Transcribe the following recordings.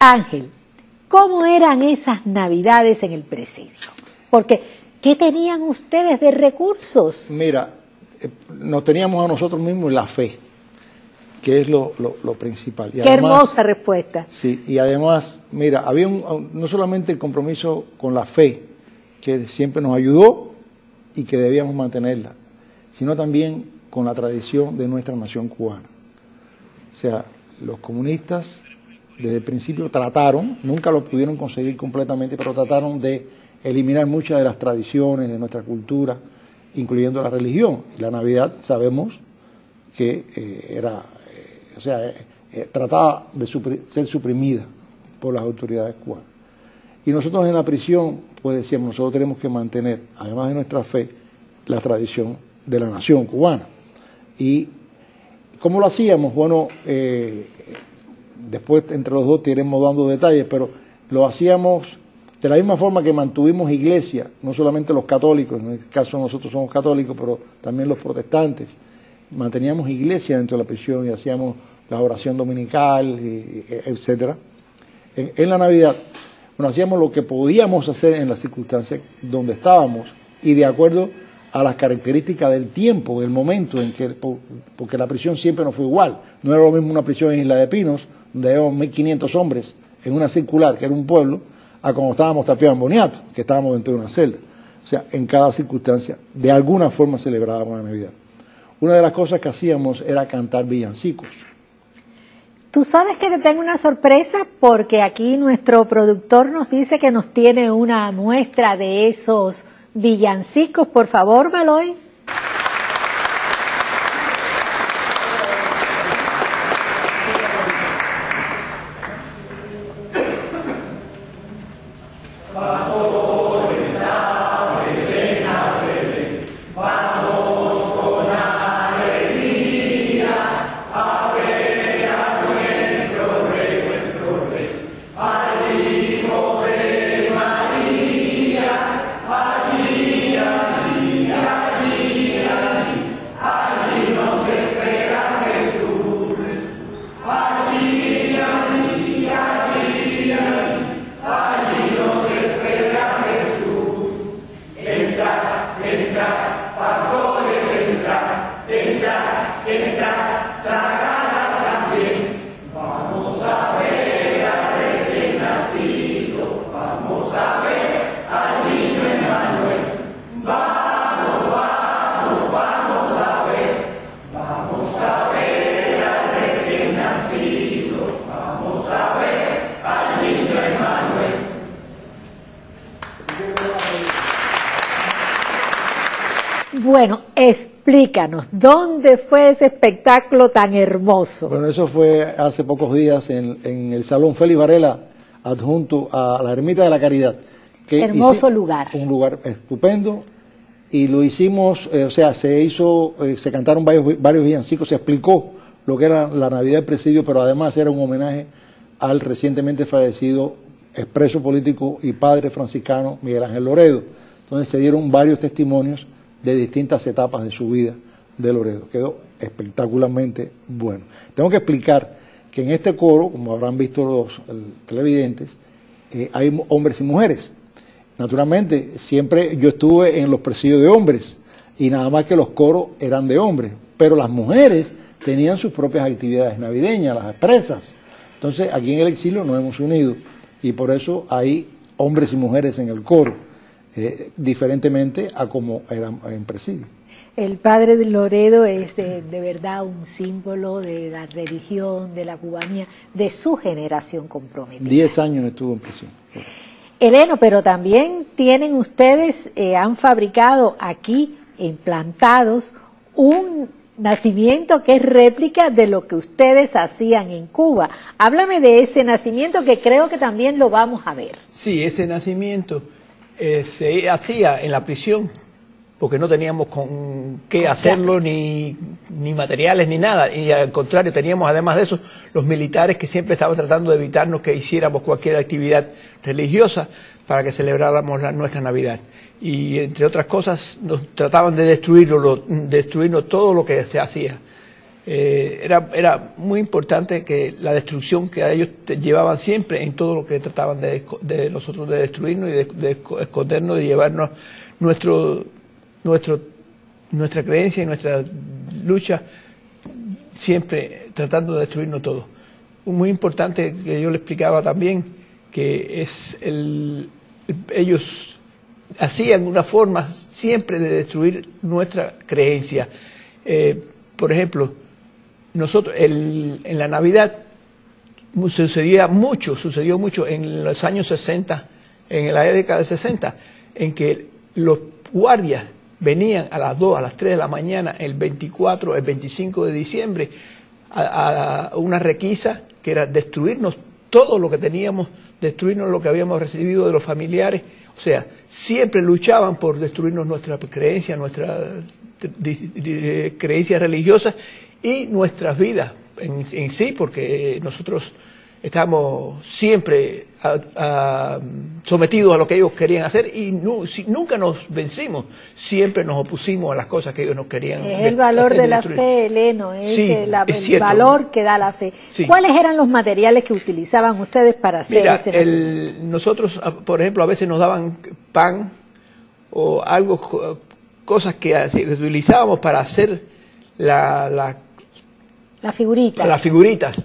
Ángel, ¿cómo eran esas Navidades en el presidio? Porque, ¿qué tenían ustedes de recursos? Mira, nos teníamos a nosotros mismos la fe, que es lo principal. Y Qué además, hermosa respuesta. Sí, y además, mira, había no solamente el compromiso con la fe, que siempre nos ayudó y que debíamos mantenerla, sino también con la tradición de nuestra nación cubana. O sea, los comunistas desde el principio trataron, nunca lo pudieron conseguir completamente, pero trataron de eliminar muchas de las tradiciones de nuestra cultura, incluyendo la religión. Y la Navidad sabemos que trataba de ser suprimida por las autoridades cubanas. Y nosotros en la prisión, pues decíamos, nosotros tenemos que mantener, además de nuestra fe, la tradición de la nación cubana. ¿Y cómo lo hacíamos? Bueno, después entre los dos iremos dando detalles, pero lo hacíamos de la misma forma que mantuvimos iglesia, no solamente los católicos, en este caso nosotros somos católicos, pero también los protestantes. Manteníamos iglesia dentro de la prisión y hacíamos la oración dominical, etcétera. En la Navidad, bueno, hacíamos lo que podíamos hacer en las circunstancias donde estábamos y de acuerdo a las características del tiempo, del momento en que, porque la prisión siempre no fue igual. No era lo mismo una prisión en Isla de Pinos, donde había 1.500 hombres en una circular, que era un pueblo, a como estábamos tapiados en Boniato, que estábamos dentro de una celda. O sea, en cada circunstancia, de alguna forma celebrábamos la Navidad. Una de las cosas que hacíamos era cantar villancicos. Tú sabes que te tengo una sorpresa porque aquí nuestro productor nos dice que nos tiene una muestra de esos villancicos. Por favor, Baloy. Bueno, explícanos, ¿dónde fue ese espectáculo tan hermoso? Bueno, eso fue hace pocos días en el Salón Félix Varela, adjunto a la Ermita de la Caridad. Hermoso lugar. Un lugar estupendo, y lo hicimos, se cantaron varios villancicos, se explicó lo que era la Navidad del Presidio, pero además era un homenaje al recientemente fallecido expreso político y padre franciscano Miguel Ángel Loredo. Entonces se dieron varios testimonios de distintas etapas de su vida de Loredo. Quedó espectacularmente bueno. Tengo que explicar que en este coro, como habrán visto los televidentes, hay hombres y mujeres. Naturalmente, siempre yo estuve en los presidios de hombres y nada más que los coros eran de hombres, pero las mujeres tenían sus propias actividades navideñas, las expresas. Entonces, aquí en el exilio nos hemos unido y por eso hay hombres y mujeres en el coro. Diferentemente a como eran en presidio. El padre de Loredo es de verdad un símbolo de la religión, de la cubanía, de su generación comprometida. 10 años estuvo en prisión. Eleno, pero también tienen ustedes, han fabricado aquí, implantados, un nacimiento que es réplica de lo que ustedes hacían en Cuba. Háblame de ese nacimiento que creo que también lo vamos a ver. Sí, ese nacimiento se hacía en la prisión porque no teníamos con qué hacerlo, ni materiales, ni nada. Y al contrario, teníamos además de eso los militares que siempre estaban tratando de evitarnos que hiciéramos cualquier actividad religiosa para que celebráramos nuestra Navidad. Y entre otras cosas nos trataban de destruirnos todo lo que se hacía. Era muy importante que la destrucción que ellos llevaban siempre en todo lo que trataban de nosotros de destruirnos y de escondernos, de llevarnos nuestra creencia y nuestra lucha, siempre tratando de destruirnos todo. Muy importante que yo le explicaba también que es ellos hacían una forma siempre de destruir nuestra creencia. Por ejemplo, nosotros en la Navidad sucedió mucho en los años 60, en la década de 60, en que los guardias venían a las 2, a las 3 de la mañana, el 24, el 25 de diciembre, a una requisa que era destruirnos todo lo que teníamos, destruirnos lo que habíamos recibido de los familiares. O sea, siempre luchaban por destruirnos nuestra creencia, nuestras creencias religiosas y nuestras vidas en sí, porque nosotros estamos siempre sometidos a lo que ellos querían hacer y nunca nos vencimos, siempre nos opusimos a las cosas que ellos nos querían. Es el valor de la fe, Eleno, es sí, el cierto, valor que da la fe. Sí. ¿Cuáles eran los materiales que utilizaban ustedes para hacer ese nacimiento? Nosotros, por ejemplo, a veces nos daban pan o algo, cosas que utilizábamos para hacer las figuritas. Las figuritas.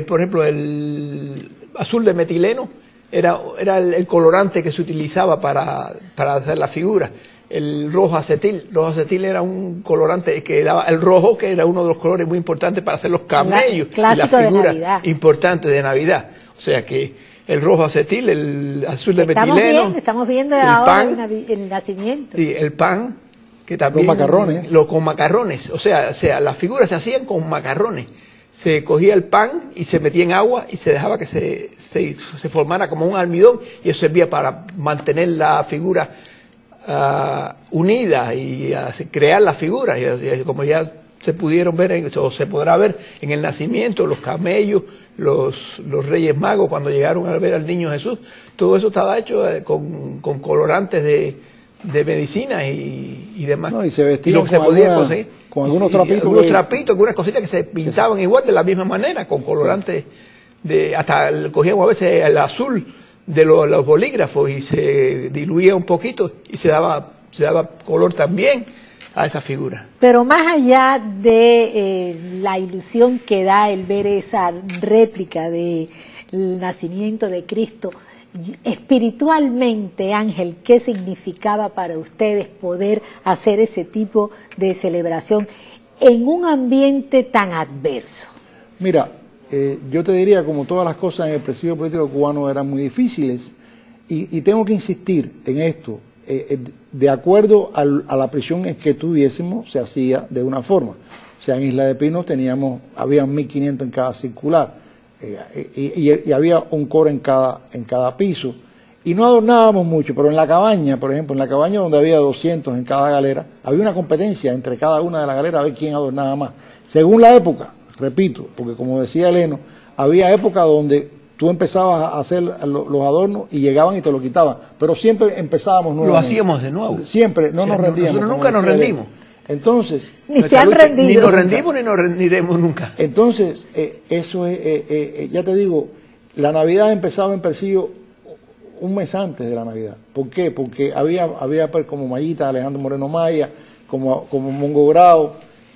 Por ejemplo, el azul de metileno era el colorante que se utilizaba para hacer la figura. El rojo acetil era un colorante que daba el rojo, que era uno de los colores muy importantes para hacer los camellos y la figura importante de Navidad. O sea que el rojo acetil, el azul de metileno. Estamos viendo ahora el nacimiento. Sí, el pan, que también los macarrones. Con macarrones. O sea, las figuras se hacían con macarrones. Se cogía el pan y se metía en agua y se dejaba que se formara como un almidón, y eso servía para mantener la figura unida y crear la figura. Y como ya se pudieron ver, o se podrá ver en el nacimiento, los camellos, los Reyes Magos, cuando llegaron a ver al niño Jesús, todo eso estaba hecho con colorantes de medicina y demás. No, y se vestían lo que se podía conseguir. Con algunos trapitos. Algunos trapitos, algunas cositas que se pintaban igual de la misma manera, con colorantes, hasta cogíamos a veces el azul de los bolígrafos y se diluía un poquito y se daba color también a esa figura. Pero más allá de la ilusión que da el ver esa réplica del nacimiento de Cristo, espiritualmente, Ángel, ¿qué significaba para ustedes poder hacer ese tipo de celebración en un ambiente tan adverso? Mira, yo te diría, como todas las cosas en el presidio político cubano eran muy difíciles, y tengo que insistir en esto, de acuerdo a la prisión en que tuviésemos, se hacía de una forma. O sea, en Isla de Pino había 1.500 en cada circular. Y había un coro en cada piso, y no adornábamos mucho, pero en la cabaña, por ejemplo, en la cabaña donde había 200 en cada galera, había una competencia entre cada una de las galeras a ver quién adornaba más, según la época, repito, porque como decía Eleno, había época donde tú empezabas a hacer los adornos y llegaban y te lo quitaban, pero siempre empezábamos nuevamente. Lo hacíamos de nuevo. Siempre, no nos rendíamos. Nosotros nunca nos rendimos. Entonces, ni se han rendido. Ni nos rendimos ni nos rendiremos nunca. Entonces, eso es, ya te digo, la Navidad empezaba en Presidio un mes antes de la Navidad. ¿Por qué? Porque había pues, como Mayita, Alejandro Moreno Maya, como Mongo Grau,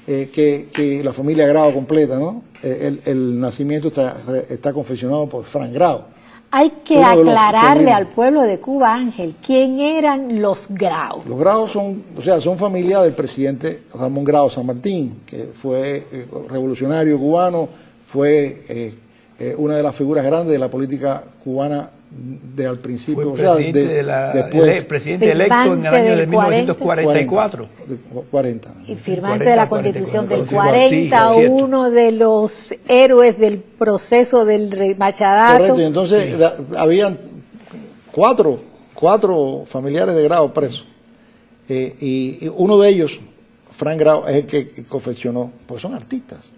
que la familia Grau completa, ¿no? El nacimiento está confeccionado por Frank Grau. Hay que aclararle al pueblo de Cuba, Ángel, ¿quién eran los Grau? Los Grau son familia del presidente Ramón Grau San Martín, que fue revolucionario cubano, fue una de las figuras grandes de la política cubana al principio. Después, presidente electo en el año de 1944. 40. Y firmante de la Constitución del 40, sí, uno de los héroes del proceso del machadato. Correcto, y entonces habían cuatro familiares de Grau presos. Y uno de ellos, Frank Grau, es el que confeccionó, pues son artistas.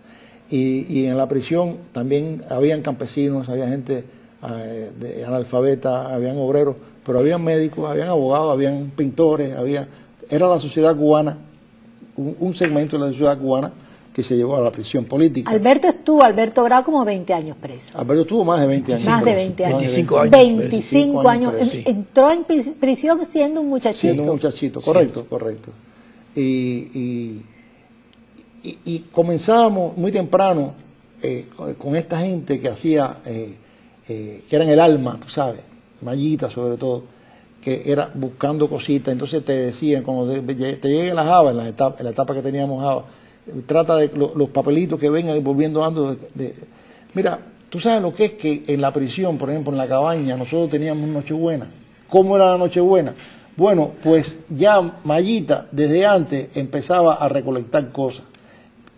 Y en la prisión también habían campesinos, había gente de analfabeta, habían obreros, pero habían médicos, habían abogados, habían pintores, era la sociedad cubana, un segmento de la sociedad cubana que se llevó a la prisión política. Alberto Grau como 20 años preso. Alberto estuvo más de 20 años. Más de 20 años. 25 años. 25 años. preso. Entró en prisión siendo un muchachito. Siendo un muchachito, correcto, correcto. Y comenzábamos muy temprano con esta gente que hacía, que eran el alma, tú sabes, Mayita sobre todo, que era buscando cositas. Entonces te decían, cuando te llegue la java, en la etapa que teníamos java, trata de los papelitos que vengan volviendo ando mira, tú sabes lo que es que en la prisión, por ejemplo, en la cabaña, nosotros teníamos Nochebuena. ¿Cómo era la Nochebuena? Bueno, pues ya Mayita desde antes empezaba a recolectar cosas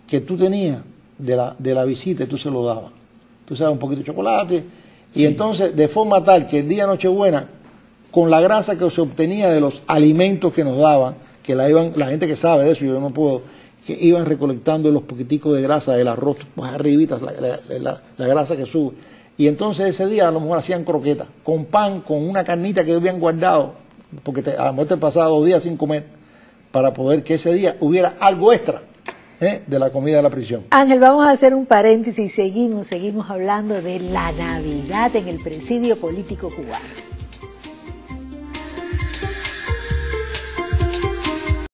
que tú tenías de la visita y tú se lo dabas. Tú sabes, un poquito de chocolate. Y entonces, de forma tal que el día de Nochebuena, con la grasa que se obtenía de los alimentos que nos daban, que la gente que sabe de eso, yo no puedo, que iban recolectando los poquiticos de grasa del arroz, más arribitas, la grasa que sube. Y entonces ese día a lo mejor hacían croquetas, con pan, con una carnita que habían guardado, porque a lo mejor te pasaba 2 días sin comer, para poder que ese día hubiera algo extra de la comida de la prisión. Ángel, vamos a hacer un paréntesis y seguimos hablando de la Navidad en el presidio político cubano.